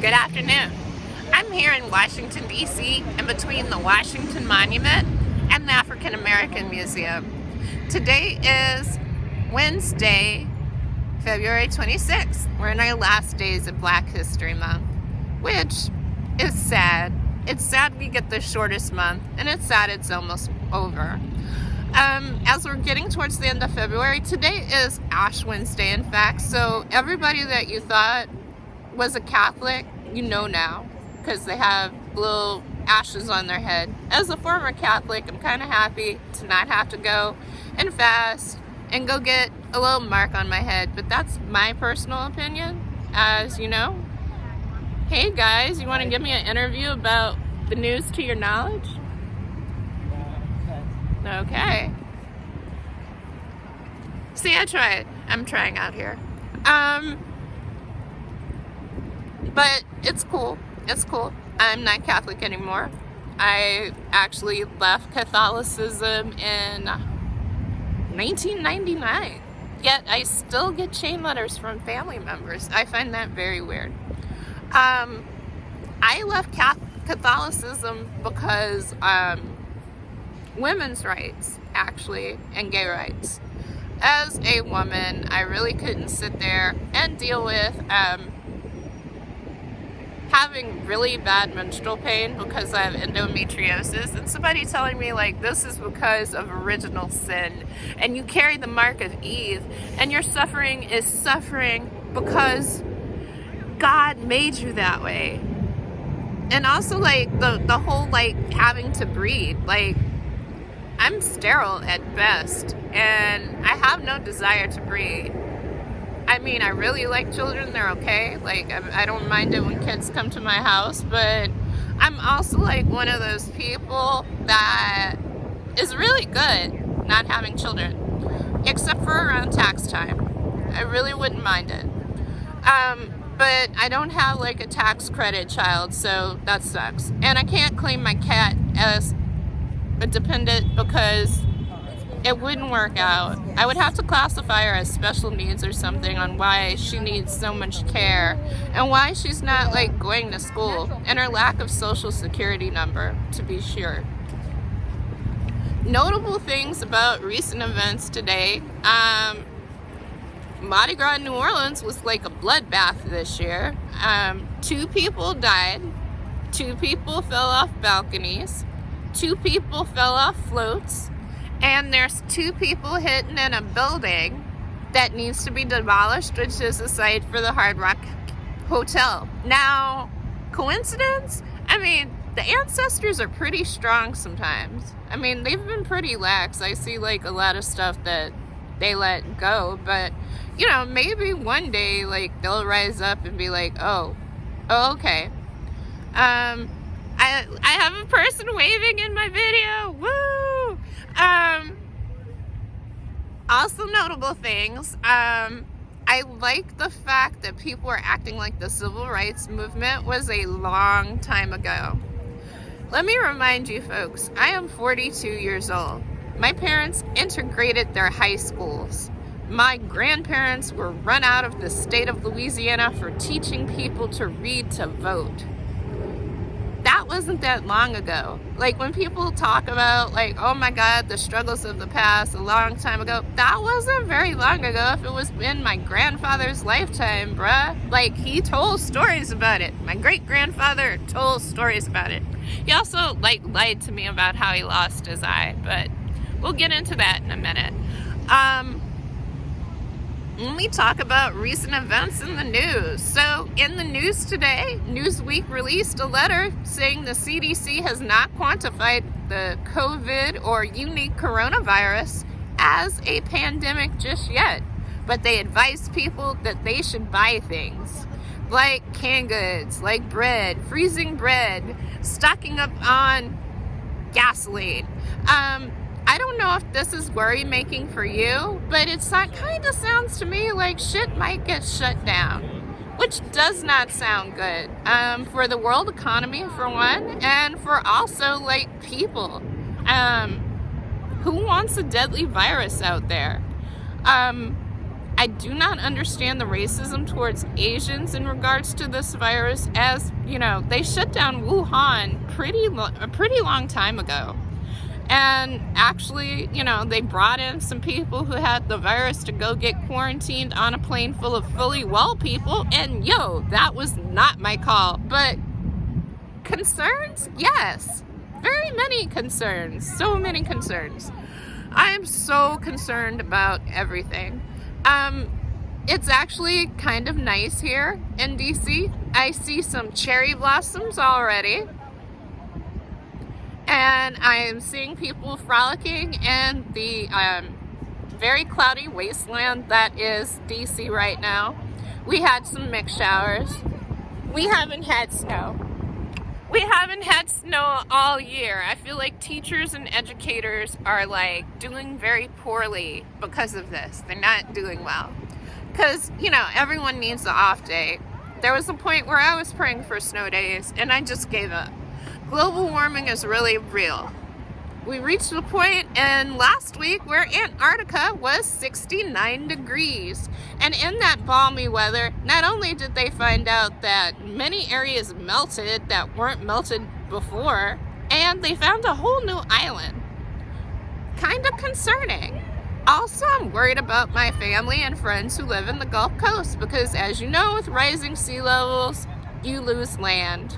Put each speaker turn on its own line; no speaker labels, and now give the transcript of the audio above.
Good afternoon. I'm here in Washington, D.C., in between the Washington Monument and the African American Museum. Today is Wednesday, February 26th. We're in our last days of Black History Month, which is sad. It's sad we get the shortest month, and it's sad it's almost over. As we're getting towards the end of February, today is Ash Wednesday, in fact, so everybody that you thought was a Catholic, you know now, because they have little ashes on their head. As a former Catholic, I'm kind of happy to not have to go and fast and go get a little mark on my head, but that's my personal opinion, as you know. Hey guys, you want to give me an interview about the news to your knowledge? Okay. See, I tried. I'm trying out here. But it's cool. It's cool. I'm not Catholic anymore. I actually left Catholicism in 1999. Yet I still get chain letters from family members. I find that very weird. I left Catholicism because women's rights, actually, and gay rights. As a woman, I really couldn't sit there and deal with having really bad menstrual pain because I have endometriosis, and somebody telling me like this is because of original sin and you carry the mark of Eve and your suffering is suffering because God made you that way. And also like the whole like having to breed, like I'm sterile at best and I have no desire to breed. I mean, I really like children, they're okay. Like, I don't mind it when kids come to my house, but I'm also like one of those people that is really good not having children, except for around tax time. I really wouldn't mind it. But I don't have like a tax credit child, so that sucks. And I can't claim my cat as a dependent because it wouldn't work out. I would have to classify her as special needs or something on why she needs so much care and why she's not like going to school and her lack of social security number, to be sure. Notable things about recent events today. Mardi Gras in New Orleans was like a bloodbath this year. 2 people died. 2 people fell off balconies. 2 people fell off floats. And there's 2 people hidden in a building that needs to be demolished, which is a site for the Hard Rock Hotel. Now, coincidence? I mean, the ancestors are pretty strong sometimes. I mean, they've been pretty lax. I see like a lot of stuff that they let go, but you know, maybe one day like they'll rise up and be like, oh okay. I have a person waving in my video. Woo! Also notable things, I like the fact that people are acting like the civil rights movement was a long time ago. Let me remind you folks, I am 42 years old. My parents integrated their high schools. My grandparents were run out of the state of Louisiana for teaching people to read to vote. That wasn't that long ago. Like when people talk about like, oh my God, the struggles of the past a long time ago, that wasn't very long ago. If it was in my grandfather's lifetime, bruh, like he told stories about it. My great grandfather told stories about it. He also like lied to me about how he lost his eye, but we'll get into that in a minute. Let me talk about recent events in the news. So in the news today, Newsweek released a letter saying the CDC has not quantified the COVID or unique coronavirus as a pandemic just yet, but they advise people that they should buy things like canned goods, like bread, freezing bread, stocking up on gasoline. I don't know if this is worry-making for you, but it kind of sounds to me like shit might get shut down, which does not sound good for the world economy, for one, and for also, like, people. Who wants a deadly virus out there? I I do not understand the racism towards Asians in regards to this virus, as, you know, they shut down Wuhan a pretty long time ago. And actually, you know, they brought in some people who had the virus to go get quarantined on a plane full of fully well people. And yo, that was not my call. But concerns? Yes. Very many concerns. So many concerns. I am so concerned about everything. It's actually kind of nice here in DC. I see some cherry blossoms already. And I am seeing people frolicking in the very cloudy wasteland that is DC right now. We had some mixed showers. We haven't had snow. We haven't had snow all year. I feel like teachers and educators are like doing very poorly because of this. They're not doing well. Because, you know, everyone needs an off day. There was a point where I was praying for snow days and I just gave up. Global warming is really real. We reached the point in last week where Antarctica was 69 degrees. And in that balmy weather, not only did they find out that many areas melted that weren't melted before, and they found a whole new island. Kind of concerning. Also, I'm worried about my family and friends who live in the Gulf Coast because, as you know, with rising sea levels, you lose land.